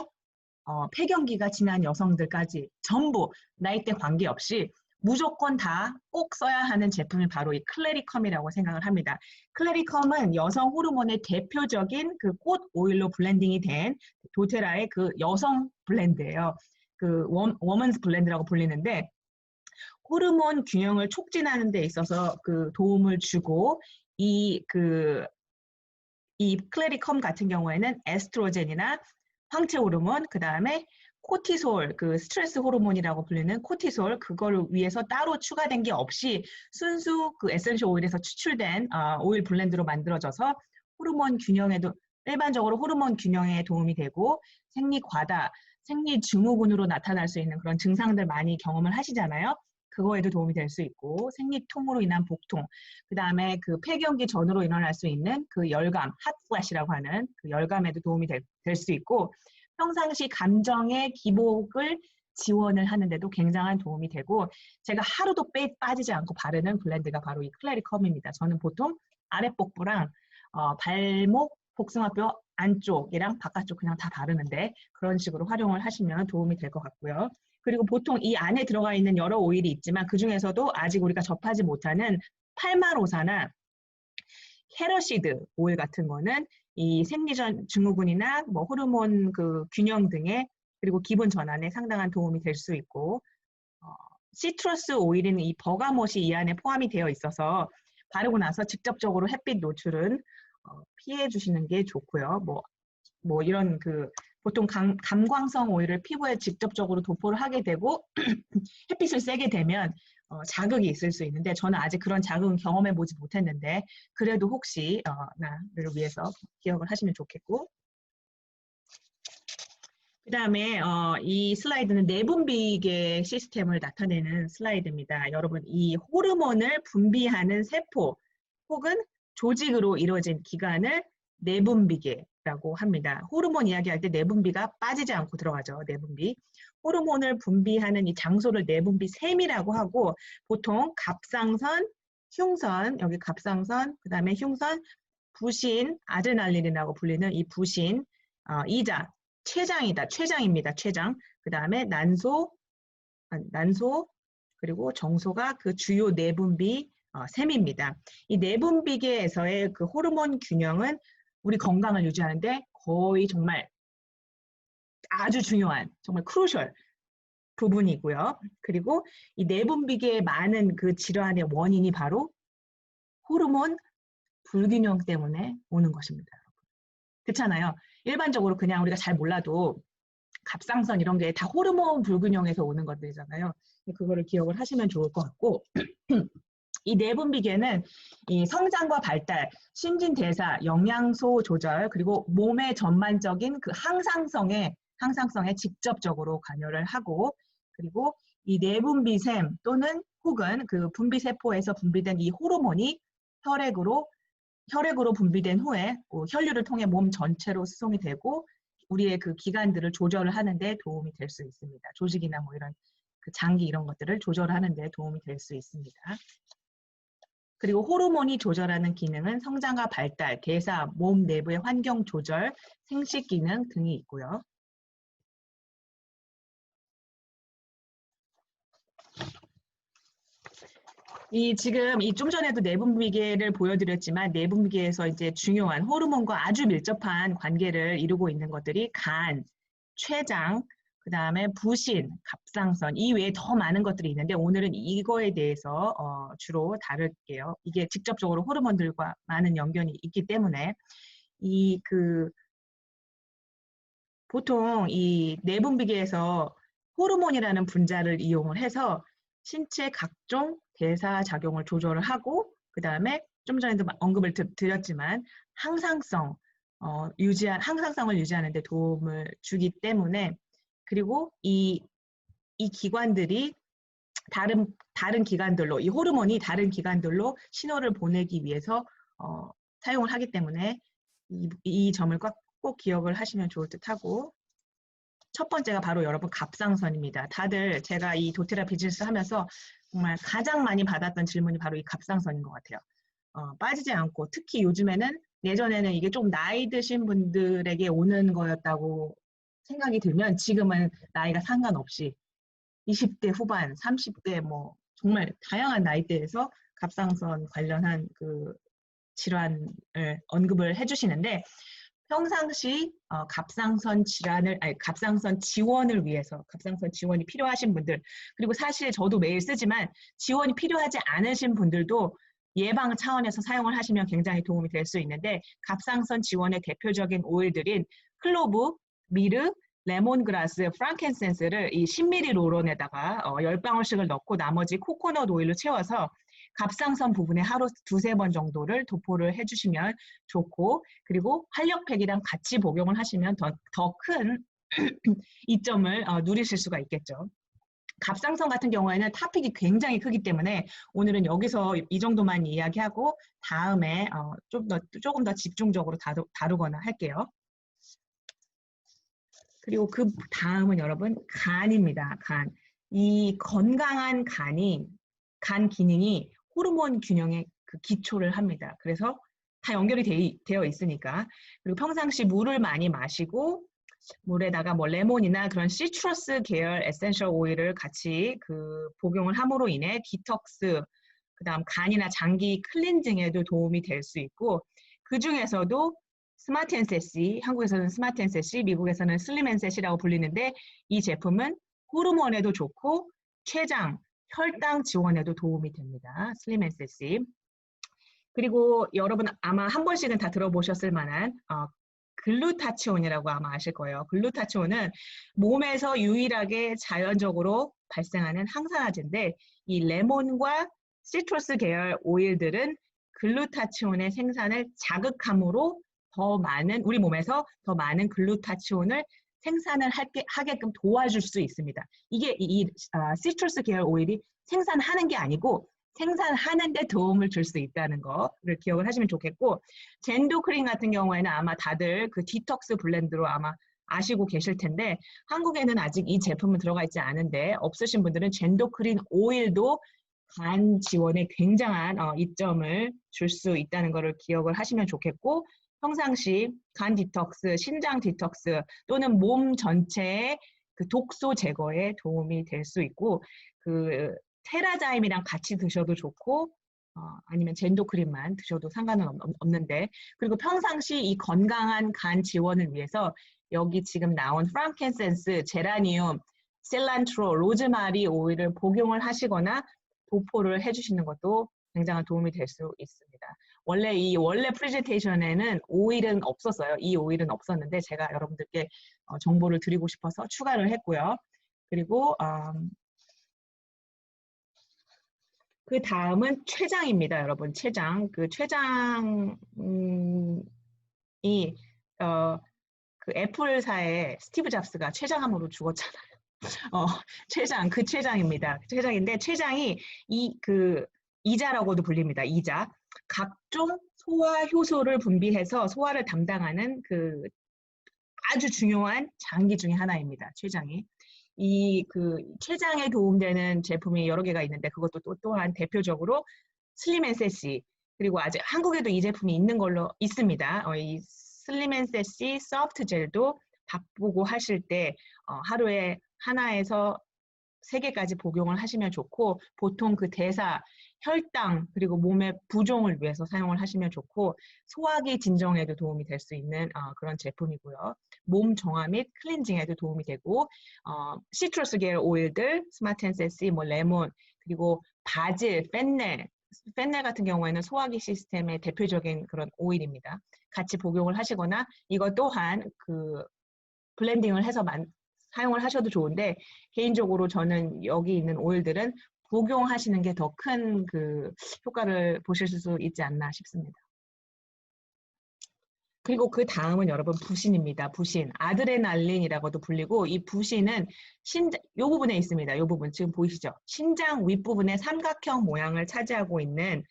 폐경기가 지난 여성들까지 전부 나이대 관계없이 무조건 다 꼭 써야 하는 제품이 바로 이 클래리컴이라고 생각을 합니다. 클래리컴은 여성 호르몬의 대표적인 그 꽃 오일로 블렌딩이 된 도테라의 그 여성 블렌드예요. 그 워먼스 블렌드라고 불리는데 호르몬 균형을 촉진하는 데 있어서 그 도움을 주고 이 클래리컴 같은 경우에는 에스트로겐이나 황체 호르몬, 그 다음에 코티솔, 그 스트레스 호르몬이라고 불리는 코티솔, 그거를 위해서 따로 추가된 게 없이 순수 그 에센셜 오일에서 추출된 오일 블렌드로 만들어져서 호르몬 균형에도 일반적으로 호르몬 균형에 도움이 되고 생리과다, 생리증후군으로 나타날 수 있는 그런 증상들 많이 경험을 하시잖아요. 그거에도 도움이 될 수 있고 생리통으로 인한 복통, 그 다음에 그 폐경기 전후로 일어날 수 있는 그 열감, 핫플래시라고 하는 그 열감에도 도움이 될 수 있고 평상시 감정의 기복을 지원을 하는데도 굉장한 도움이 되고 제가 하루도 빠지지 않고 바르는 블렌드가 바로 이 클래리컴입니다. 저는 보통 아랫복부랑 발목, 복숭아뼈 안쪽이랑 바깥쪽 그냥 다 바르는데 그런 식으로 활용을 하시면 도움이 될 것 같고요. 그리고 보통 이 안에 들어가 있는 여러 오일이 있지만 그중에서도 아직 우리가 접하지 못하는 팔마로사나 캐러시드 오일 같은 거는 이 생리전 증후군이나 뭐 호르몬 그 균형 등의 그리고 기분 전환에 상당한 도움이 될 수 있고 시트러스 오일인 이 버가못이 이 안에 포함이 되어 있어서 바르고 나서 직접적으로 햇빛 노출은 피해 주시는 게 좋고요. 뭐 이런 그 보통 감광성 오일을 피부에 직접적으로 도포를 하게 되고 햇빛을 쐬게 되면 자극이 있을 수 있는데 저는 아직 그런 자극은 경험해 보지 못했는데 그래도 혹시 나를 위해서 기억을 하시면 좋겠고 그 다음에 이 슬라이드는 내분비계 시스템을 나타내는 슬라이드입니다. 여러분 이 호르몬을 분비하는 세포 혹은 조직으로 이루어진 기관을 내분비계라고 합니다. 호르몬 이야기할 때 내분비가 빠지지 않고 들어가죠. 내분비. 호르몬을 분비하는 이 장소를 내분비샘이라고 하고 보통 갑상선, 흉선, 여기 갑상선, 그 다음에 흉선, 부신, 아드레날린이라고 불리는 이 부신, 이자, 췌장입니다. 췌장. 그 다음에 난소, 그리고 정소가 그 주요 내분비 샘입니다. 이 내분비계에서의 그 호르몬 균형은 우리 건강을 유지하는데 거의 정말 아주 중요한 정말 크루셜 부분이고요. 그리고 이 내분비계의 많은 그 질환의 원인이 바로 호르몬 불균형 때문에 오는 것입니다. 그렇잖아요. 일반적으로 그냥 우리가 잘 몰라도 갑상선 이런 게 다 호르몬 불균형에서 오는 것들이잖아요. 그거를 기억을 하시면 좋을 것 같고 이 내분비계는 이 성장과 발달, 신진대사, 영양소 조절 그리고 몸의 전반적인 그 항상성에 직접적으로 관여를 하고 그리고 이 내분비샘 또는 혹은 그 분비세포에서 분비된 이 호르몬이 혈액으로 분비된 후에 혈류를 통해 몸 전체로 수송이 되고 우리의 그 기관들을 조절을 하는데 도움이 될 수 있습니다. 조직이나 뭐 이런 그 장기 이런 것들을 조절하는 데 도움이 될 수 있습니다. 그리고 호르몬이 조절하는 기능은 성장과 발달, 대사, 몸 내부의 환경 조절, 생식 기능 등이 있고요. 지금 좀 전에도 내분비계를 보여드렸지만 내분비계에서 이제 중요한 호르몬과 아주 밀접한 관계를 이루고 있는 것들이 간, 췌장, 그 다음에 부신, 갑상선 이 외에 더 많은 것들이 있는데 오늘은 이거에 대해서 주로 다룰게요. 이게 직접적으로 호르몬들과 많은 연관이 있기 때문에 보통 이 내분비계에서 호르몬이라는 분자를 이용을 해서 신체 각종 대사 작용을 조절을 하고 그 다음에 좀 전에도 언급을 드렸지만 항상성을 유지하는 데 도움을 주기 때문에 그리고 이 기관들이 다른 기관들로 이 호르몬이 다른 기관들로 신호를 보내기 위해서 사용을 하기 때문에 이 점을 꼭 기억을 하시면 좋을 듯하고 첫 번째가 바로 여러분 갑상선입니다. 다들 제가 이 도테라 비즈니스 하면서 정말 가장 많이 받았던 질문이 바로 이 갑상선인 것 같아요. 빠지지 않고 특히 요즘에는 예전에는 이게 좀 나이 드신 분들에게 오는 거였다고 생각이 들면 지금은 나이가 상관없이 20대 후반, 30대 뭐 정말 다양한 나이대에서 갑상선 관련한 그 질환을 언급을 해주시는데 평상시 갑상선 지원을 위해서 갑상선 지원이 필요하신 분들 그리고 사실 저도 매일 쓰지만 지원이 필요하지 않으신 분들도 예방 차원에서 사용을 하시면 굉장히 도움이 될 수 있는데 갑상선 지원의 대표적인 오일들인 클로브, 미르, 레몬그라스, 프랑켄센스를 이 10ml 롤론에다가 10방울씩을 넣고 나머지 코코넛 오일로 채워서 갑상선 부분에 하루 2~3번 정도를 도포를 해주시면 좋고, 그리고 활력팩이랑 같이 복용을 하시면 더 큰 이점을 누리실 수가 있겠죠. 갑상선 같은 경우에는 타픽이 굉장히 크기 때문에 오늘은 여기서 이 정도만 이야기하고 다음에 조금 더 집중적으로 다루거나 할게요. 그리고 그 다음은 여러분 간입니다. 간. 이 건강한 간 기능이 호르몬 균형의 그 기초를 합니다. 그래서 다 연결이 되어 있으니까. 그리고 평상시 물을 많이 마시고 물에다가 뭐 레몬이나 그런 시트러스 계열 에센셜 오일을 같이 복용을 함으로 인해 디톡스, 그다음 간이나 장기 클렌징에도 도움이 될 수 있고, 그 중에서도 스마트 앤 세시, 한국에서는 스마트 앤 세시, 미국에서는 슬림 앤 세시라고 불리는데, 이 제품은 호르몬에도 좋고 췌장, 혈당 지원에도 도움이 됩니다. 슬림 앤 세시. 그리고 여러분 아마 한 번씩은 다 들어보셨을 만한 글루타치온이라고 아마 아실 거예요. 글루타치온은 몸에서 유일하게 자연적으로 발생하는 항산화제인데, 이 레몬과 시트러스 계열 오일들은 글루타치온의 생산을 자극함으로 우리 몸에서 더 많은 글루타치온을 생산을 하게끔 도와줄 수 있습니다. 이게 시트러스 계열 오일이 생산하는 게 아니고 생산하는 데 도움을 줄 수 있다는 거를 기억을 하시면 좋겠고, 젠도크린 같은 경우에는 아마 다들 그 디톡스 블렌드로 아마 아시고 계실 텐데, 한국에는 아직 이 제품은 들어가 있지 않은데, 없으신 분들은 젠도크린 오일도 간 지원에 굉장한 이점을 줄 수 있다는 것을 기억을 하시면 좋겠고, 평상시 간 디톡스, 신장 디톡스 또는 몸 전체의 그 독소 제거에 도움이 될 수 있고, 그 테라자임이랑 같이 드셔도 좋고, 아니면 젠도크린만 드셔도 상관은 없는데, 그리고 평상시 이 건강한 간 지원을 위해서 여기 지금 나온 프랑켄센스, 제라늄, 실란트로, 로즈마리 오일을 복용을 하시거나 도포를 해주시는 것도 굉장한 도움이 될 수 있습니다. 원래 프레젠테이션에는 오일은 없었어요. 이 오일은 없었는데 제가 여러분들께 정보를 드리고 싶어서 추가를 했고요. 그리고 그 다음은 췌장입니다, 여러분. 췌장. 그 췌장이 그 애플사의 스티브 잡스가 췌장암으로 죽었잖아요. 췌장, 췌장입니다. 췌장인데 췌장이 이자라고도 불립니다. 이자. 각종 소화 효소를 분비해서 소화를 담당하는 그 아주 중요한 장기 중에 하나입니다. 췌장이. 췌장에 도움되는 제품이 여러 개가 있는데, 그것도 또한 대표적으로 슬림 앤 세시, 그리고 아직 한국에도 이 제품이 있는 걸로 있습니다. 이 슬림 앤 세시 소프트 젤도 바쁘고 하실 때 하루에 하나에서 3개까지 복용을 하시면 좋고, 보통 그 대사, 혈당, 그리고 몸의 부종을 위해서 사용을 하시면 좋고, 소화기 진정에도 도움이 될 수 있는 그런 제품이고요. 몸 정화 및 클렌징에도 도움이 되고, 시트러스 계열 오일들, 스마트 앤 세시, 뭐 레몬, 그리고 바질, 펜넬 같은 경우에는 소화기 시스템의 대표적인 그런 오일입니다. 같이 복용을 하시거나, 이것 또한 그 블렌딩을 해서 사용을 하셔도 좋은데, 개인적으로 저는 여기 있는 오일들은 복용하시는 게 더 큰 그 효과를 보실 수 있지 않나 싶습니다. 그리고 그 다음은 여러분 부신입니다. 부신. 아드레날린이라고도 불리고, 이 부신은 요 부분에 있습니다. 요 부분 지금 보이시죠? 신장 윗부분에 삼각형 모양을 차지하고 있는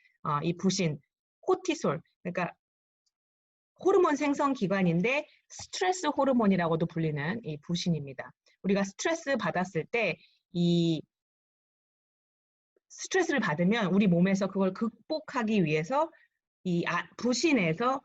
이 부신, 코티솔. 그러니까 호르몬 생성 기관인데 스트레스 호르몬이라고도 불리는 이 부신입니다. 우리가 스트레스 받았을 때 이 스트레스를 받으면 우리 몸에서 그걸 극복하기 위해서 이 부신에서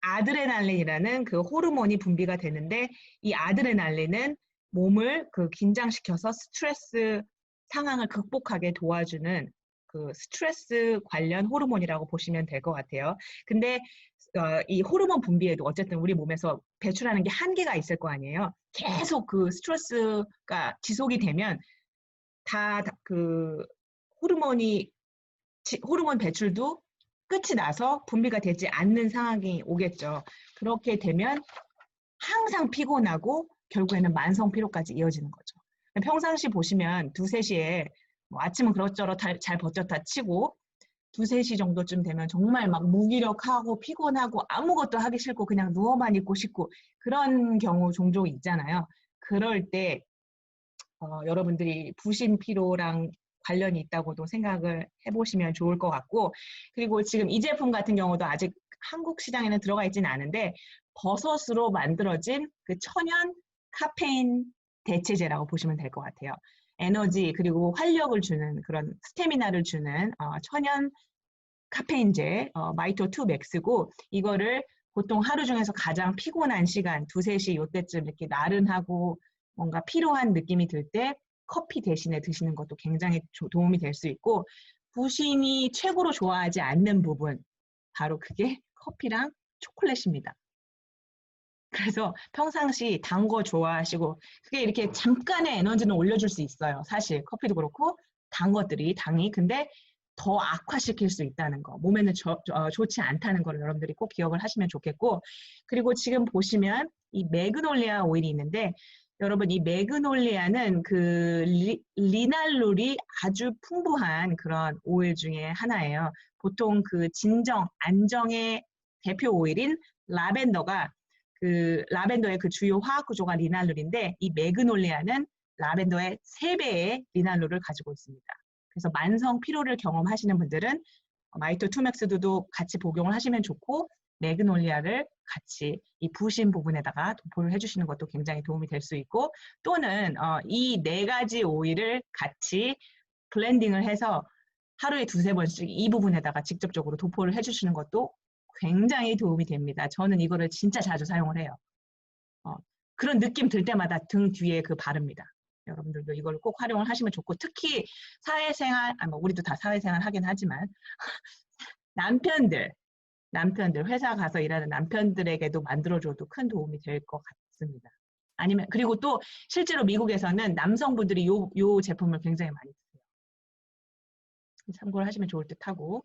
아드레날린이라는 그 호르몬이 분비가 되는데, 이 아드레날린은 몸을 긴장시켜서 스트레스 상황을 극복하게 도와주는 그 스트레스 관련 호르몬이라고 보시면 될 것 같아요. 근데 이 호르몬 분비에도 어쨌든 우리 몸에서 배출하는 게 한계가 있을 거 아니에요. 계속 그 스트레스가 지속이 되면 그 호르몬 배출도 끝이 나서 분비가 되지 않는 상황이 오겠죠. 그렇게 되면 항상 피곤하고 결국에는 만성 피로까지 이어지는 거죠. 평상시 보시면 2~3시에 뭐 아침은 그럭저럭 잘 버텼다 치고 2, 3시 정도쯤 되면 정말 막 무기력하고 피곤하고 아무것도 하기 싫고 그냥 누워만 있고 싶고 그런 경우 종종 있잖아요. 그럴 때 여러분들이 부신 피로랑 관련이 있다고도 생각을 해보시면 좋을 것 같고, 그리고 지금 이 제품 같은 경우도 아직 한국 시장에는 들어가 있지는 않은데 버섯으로 만들어진 그 천연 카페인 대체제라고 보시면 될 것 같아요. 에너지 그리고 활력을 주는 그런 스태미나를 주는 천연 카페인제 마이토2 맥스고, 이거를 보통 하루 중에서 가장 피곤한 시간 2, 3시 요때쯤 이렇게 나른하고 뭔가 피로한 느낌이 들 때 커피 대신에 드시는 것도 굉장히 도움이 될 수 있고, 부신이 최고로 좋아하지 않는 부분 바로 그게 커피랑 초콜릿입니다. 그래서 평상시 단 거 좋아하시고, 그게 이렇게 잠깐의 에너지는 올려줄 수 있어요. 사실 커피도 그렇고 단 것들이 당이, 근데 더 악화시킬 수 있다는 거, 몸에는 좋지 않다는 걸 여러분들이 꼭 기억을 하시면 좋겠고, 그리고 지금 보시면 이 매그놀리아 오일이 있는데, 여러분 이 매그놀리아는 그 리날룰이 아주 풍부한 그런 오일 중에 하나예요. 보통 그 진정, 안정의 대표 오일인 라벤더가 그 라벤더의 그 주요 화학 구조가 리날룰인데, 이 매그놀리아는 라벤더의 3배의 리날룰을 가지고 있습니다. 그래서 만성 피로를 경험하시는 분들은 마이토2 맥스도 같이 복용을 하시면 좋고, 매그놀리아를 같이 이 부신 부분에다가 도포를 해주시는 것도 굉장히 도움이 될 수 있고, 또는 이 4가지 오일을 같이 블렌딩을 해서 하루에 2, 3번씩 이 부분에다가 직접적으로 도포를 해주시는 것도 굉장히 도움이 됩니다. 저는 이거를 진짜 자주 사용을 해요. 그런 느낌 들 때마다 등 뒤에 그 바릅니다. 여러분들도 이걸 꼭 활용을 하시면 좋고, 특히 사회생활, 우리도 다 사회생활 하긴 하지만 남편들 회사 가서 일하는 남편들에게도 만들어줘도 큰 도움이 될 것 같습니다. 아니면 그리고 또 실제로 미국에서는 남성분들이 요 제품을 굉장히 많이 쓰세요. 참고를 하시면 좋을 듯 하고,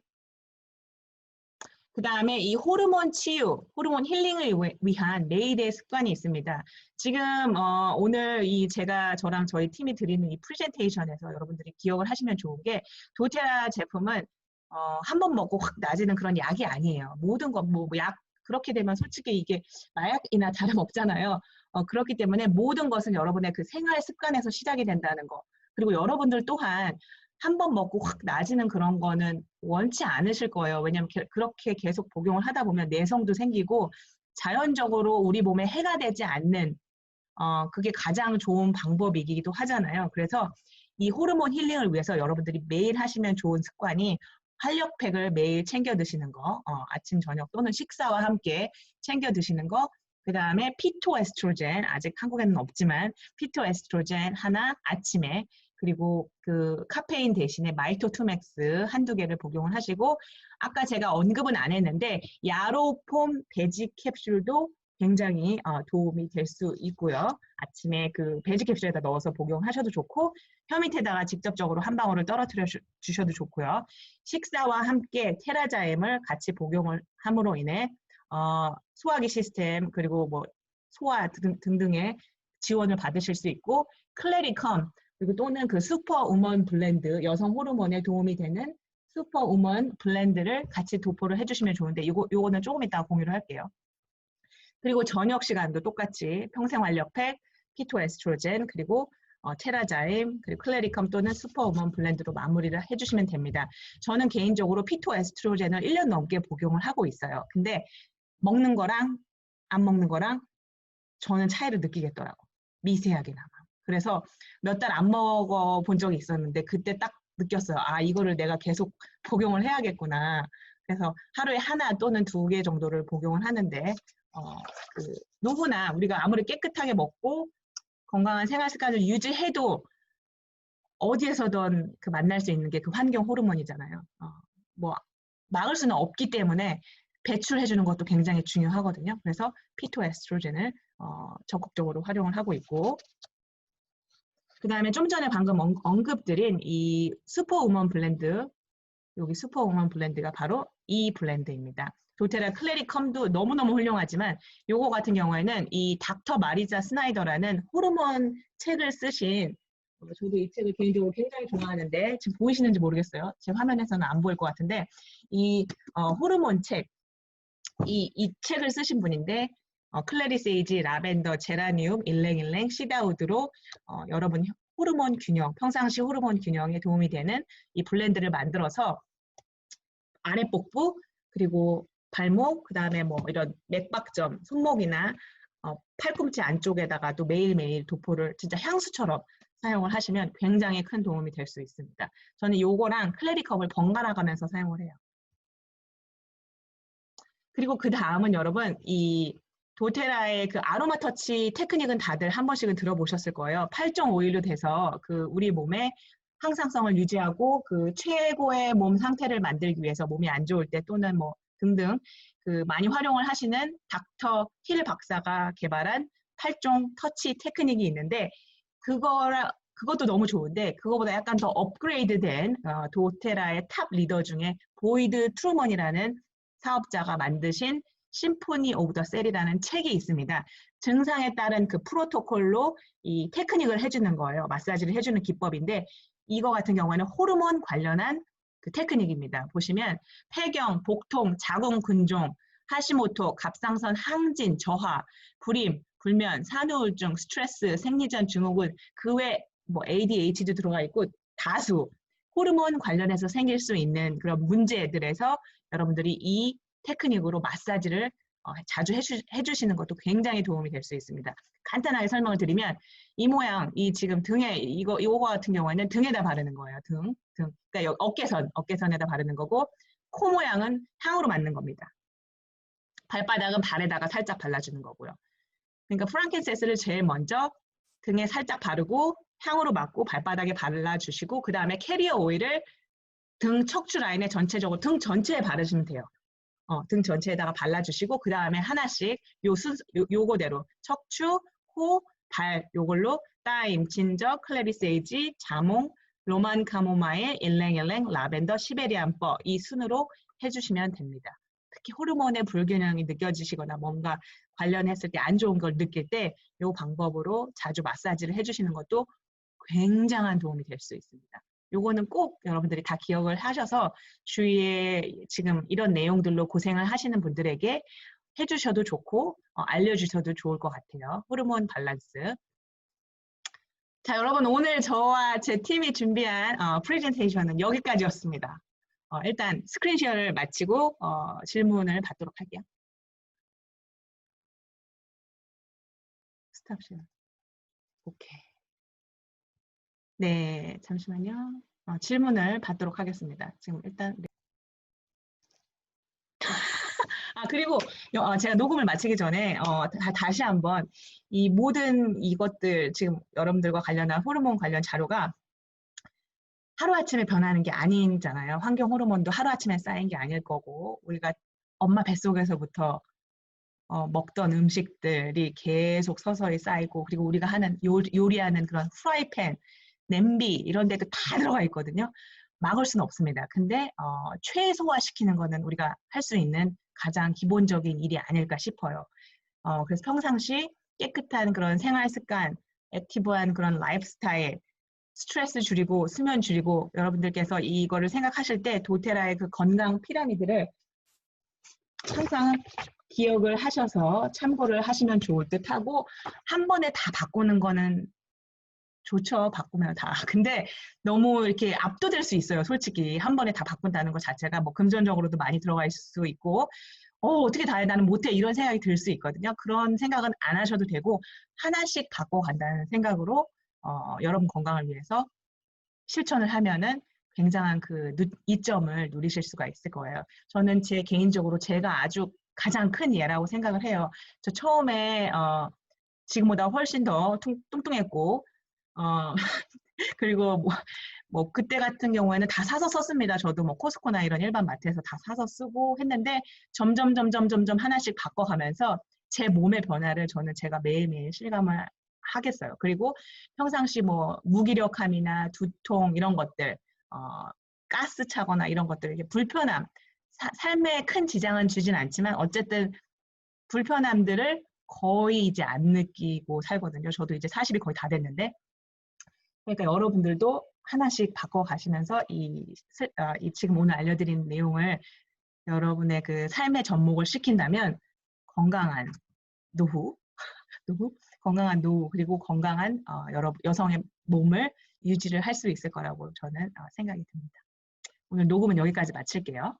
그 다음에 이 호르몬 치유, 호르몬 힐링을 위한 매일의 습관이 있습니다. 지금 오늘 저랑 저희 팀이 드리는 이 프레젠테이션에서 여러분들이 기억을 하시면 좋은 게, 도테라 제품은 한 번 먹고 확 나아지는 그런 약이 아니에요. 모든 것, 약 그렇게 되면 솔직히 이게 마약이나 다름없잖아요. 그렇기 때문에 모든 것은 여러분의 그 생활 습관에서 시작이 된다는 거. 그리고 여러분들 또한 한 번 먹고 확 나아지는 그런 거는 원치 않으실 거예요. 왜냐하면 그렇게 계속 복용을 하다 보면 내성도 생기고 자연적으로 우리 몸에 해가 되지 않는 그게 가장 좋은 방법이기도 하잖아요. 그래서 이 호르몬 힐링을 위해서 여러분들이 매일 하시면 좋은 습관이 활력팩을 매일 챙겨 드시는 거, 아침, 저녁 또는 식사와 함께 챙겨 드시는 거, 그 다음에 피토에스트로겐, 아직 한국에는 없지만 피토에스트로겐 하나 아침에, 그리고 그 카페인 대신에 마이토2 맥스 1~2개를 복용을 하시고, 아까 제가 언급은 안 했는데 야로폼 배지 캡슐도 굉장히 도움이 될 수 있고요. 아침에 그 배지 캡슐에다 넣어서 복용하셔도 좋고, 혀 밑에다가 직접적으로 한 방울을 떨어뜨려 주셔도 좋고요. 식사와 함께 테라자임을 같이 복용을 함으로 인해 소화기 시스템 그리고 뭐 소화 등등의 지원을 받으실 수 있고, 클래리컴 그리고 또는 그 슈퍼우먼 블렌드, 여성 호르몬에 도움이 되는 슈퍼우먼 블렌드를 같이 도포를 해주시면 좋은데, 요거는 조금 이따가 공유를 할게요. 그리고 저녁 시간도 똑같이 평생활력팩, 피토에스트로겐, 그리고 테라자임, 그리고 클래리컴 또는 슈퍼우먼 블렌드로 마무리를 해주시면 됩니다. 저는 개인적으로 피토에스트로겐을 1년 넘게 복용을 하고 있어요. 근데 먹는 거랑 안 먹는 거랑 저는 차이를 느끼겠더라고. 미세하게나마. 그래서 몇 달 안 먹어본 적이 있었는데 그때 딱 느꼈어요. 아, 이거를 내가 계속 복용을 해야겠구나. 그래서 하루에 하나 또는 2개 정도를 복용을 하는데, 누구나 우리가 아무리 깨끗하게 먹고 건강한 생활 습관을 유지해도 어디에서든 그 만날 수 있는 게 그 환경 호르몬이잖아요. 뭐 막을 수는 없기 때문에 배출해주는 것도 굉장히 중요하거든요. 그래서 피토에스트로겐을 적극적으로 활용을 하고 있고, 그 다음에 좀 전에 방금 언급드린 이 슈퍼우먼 블렌드, 여기 슈퍼우먼 블렌드가 바로 이 블렌드입니다. 도테라 클래리컴도 너무너무 훌륭하지만 요거 같은 경우에는 이 닥터 마리자 스나이더라는 호르몬 책을 쓰신 저도 이 책을 개인적으로 굉장히 좋아하는데 지금 보이시는지 모르겠어요. 제 화면에서는 안 보일 것 같은데 이 호르몬 책, 이 책을 쓰신 분인데 클래리 세이지, 라벤더, 제라늄, 일랭일랭, 시다우드로 여러분 호르몬 균형, 평상시 호르몬 균형에 도움이 되는 이 블렌드를 만들어서 아랫복부 그리고 발목, 그 다음에 뭐 이런 맥박점, 손목이나 팔꿈치 안쪽에다가도 매일매일 도포를 진짜 향수처럼 사용을 하시면 굉장히 큰 도움이 될 수 있습니다. 저는 요거랑 클래리컵을 번갈아 가면서 사용을 해요. 그리고 그 다음은 여러분 이 도테라의 그 아로마 터치 테크닉은 다들 한 번씩은 들어보셨을 거예요. 8종 오일로 돼서 그 우리 몸의 항상성을 유지하고 그 최고의 몸 상태를 만들기 위해서 몸이 안 좋을 때 또는 뭐 등등 그 많이 활용을 하시는 닥터 힐 박사가 개발한 8종 터치 테크닉이 있는데 그것도 너무 좋은데 그거보다 약간 더 업그레이드된 도테라의 탑 리더 중에 보이드 트루먼이라는 사업자가 만드신 심포니 오브 더 셀이라는 책이 있습니다. 증상에 따른 그 프로토콜로 이 테크닉을 해주는 거예요. 마사지를 해주는 기법인데 이거 같은 경우에는 호르몬 관련한 그 테크닉입니다. 보시면 폐경, 복통, 자궁 근종, 하시모토, 갑상선 항진, 저하, 불임, 불면, 산후우울증, 스트레스, 생리전 증후군, 그 외 뭐 ADH도 들어가 있고 다수 호르몬 관련해서 생길 수 있는 그런 문제들에서 여러분들이 이 테크닉으로 마사지를 자주 해주시는 것도 굉장히 도움이 될 수 있습니다. 간단하게 설명을 드리면 이 모양, 이 지금 등에 이거 같은 경우에는 등에다 바르는 거예요. 등. 그러니까 어깨선에다 바르는 거고 코 모양은 향으로 맞는 겁니다. 발바닥은 발에다가 살짝 발라주는 거고요. 그러니까 프랑켄센스를 제일 먼저 등에 살짝 바르고 향으로 맞고 발바닥에 발라주시고 그 다음에 캐리어 오일을 등 척추 라인에 전체적으로 등 전체에 바르시면 돼요. 등 전체에다가 발라주시고 그 다음에 하나씩 요거대로 척추, 코, 발 요걸로 타임, 진저, 클래리세이지, 자몽, 로만 카모마일, 일랭일랭, 라벤더, 시베리안버 이 순으로 해주시면 됩니다. 특히 호르몬의 불균형이 느껴지시거나 뭔가 관련했을 때 안 좋은 걸 느낄 때 이 방법으로 자주 마사지를 해주시는 것도 굉장한 도움이 될 수 있습니다. 요거는 꼭 여러분들이 다 기억을 하셔서 주위에 지금 이런 내용들로 고생을 하시는 분들에게 해주셔도 좋고 알려주셔도 좋을 것 같아요. 호르몬 밸런스. 자, 여러분 오늘 저와 제 팀이 준비한 프레젠테이션은 여기까지였습니다. 일단 스크린쉐어를 마치고 질문을 받도록 할게요. 스탑 쉐어. 오케이. 네, 잠시만요. 질문을 받도록 하겠습니다. 지금 일단 네. 그리고 제가 녹음을 마치기 전에 다시 한번 이 모든 이것들 지금 여러분들과 관련한 호르몬 관련 자료가 하루아침에 변하는 게 아니잖아요. 환경 호르몬도 하루아침에 쌓인 게 아닐 거고 우리가 엄마 뱃속에서부터 먹던 음식들이 계속 서서히 쌓이고 그리고 우리가 하는 요리하는 그런 프라이팬, 냄비 이런 데도 다 들어가 있거든요. 막을 수는 없습니다. 근데 최소화시키는 거는 우리가 할 수 있는 가장 기본적인 일이 아닐까 싶어요. 그래서 평상시 깨끗한 그런 생활 습관, 액티브한 그런 라이프 스타일, 스트레스 줄이고 수면 줄이고 여러분들께서 이거를 생각하실 때 도테라의 그 건강 피라미드를 항상 기억을 하셔서 참고를 하시면 좋을 듯 하고 한 번에 다 바꾸는 거는 좋죠. 바꾸면 다. 근데 너무 이렇게 압도될 수 있어요. 솔직히 한 번에 다 바꾼다는 것 자체가 뭐 금전적으로도 많이 들어갈 수 있고 어떻게 다 해? 나는 못해. 이런 생각이 들 수 있거든요. 그런 생각은 안 하셔도 되고 하나씩 바꿔간다는 생각으로 여러분 건강을 위해서 실천을 하면은 굉장한 그 이점을 누리실 수가 있을 거예요. 저는 개인적으로 제가 아주 가장 큰 예라고 생각을 해요. 저 처음에 지금보다 훨씬 더 뚱뚱했고 그리고 뭐 그때 같은 경우에는 다 사서 썼습니다. 저도 뭐 코스코나 이런 일반 마트에서 다 사서 쓰고 했는데 점점 하나씩 바꿔가면서 제 몸의 변화를 저는 제가 매일매일 실감을 하겠어요. 그리고 평상시 뭐 무기력함이나 두통 이런 것들, 가스 차거나 이런 것들, 불편함, 삶에 큰 지장은 주진 않지만 어쨌든 불편함들을 거의 이제 안 느끼고 살거든요. 저도 이제 40이 거의 다 됐는데 그러니까 여러분들도 하나씩 바꿔가시면서 이 지금 오늘 알려드린 내용을 여러분의 그 삶의 접목을 시킨다면 건강한 노후, 건강한 노후 그리고 건강한 여성의 몸을 유지를 할 수 있을 거라고 저는 생각이 듭니다. 오늘 녹음은 여기까지 마칠게요.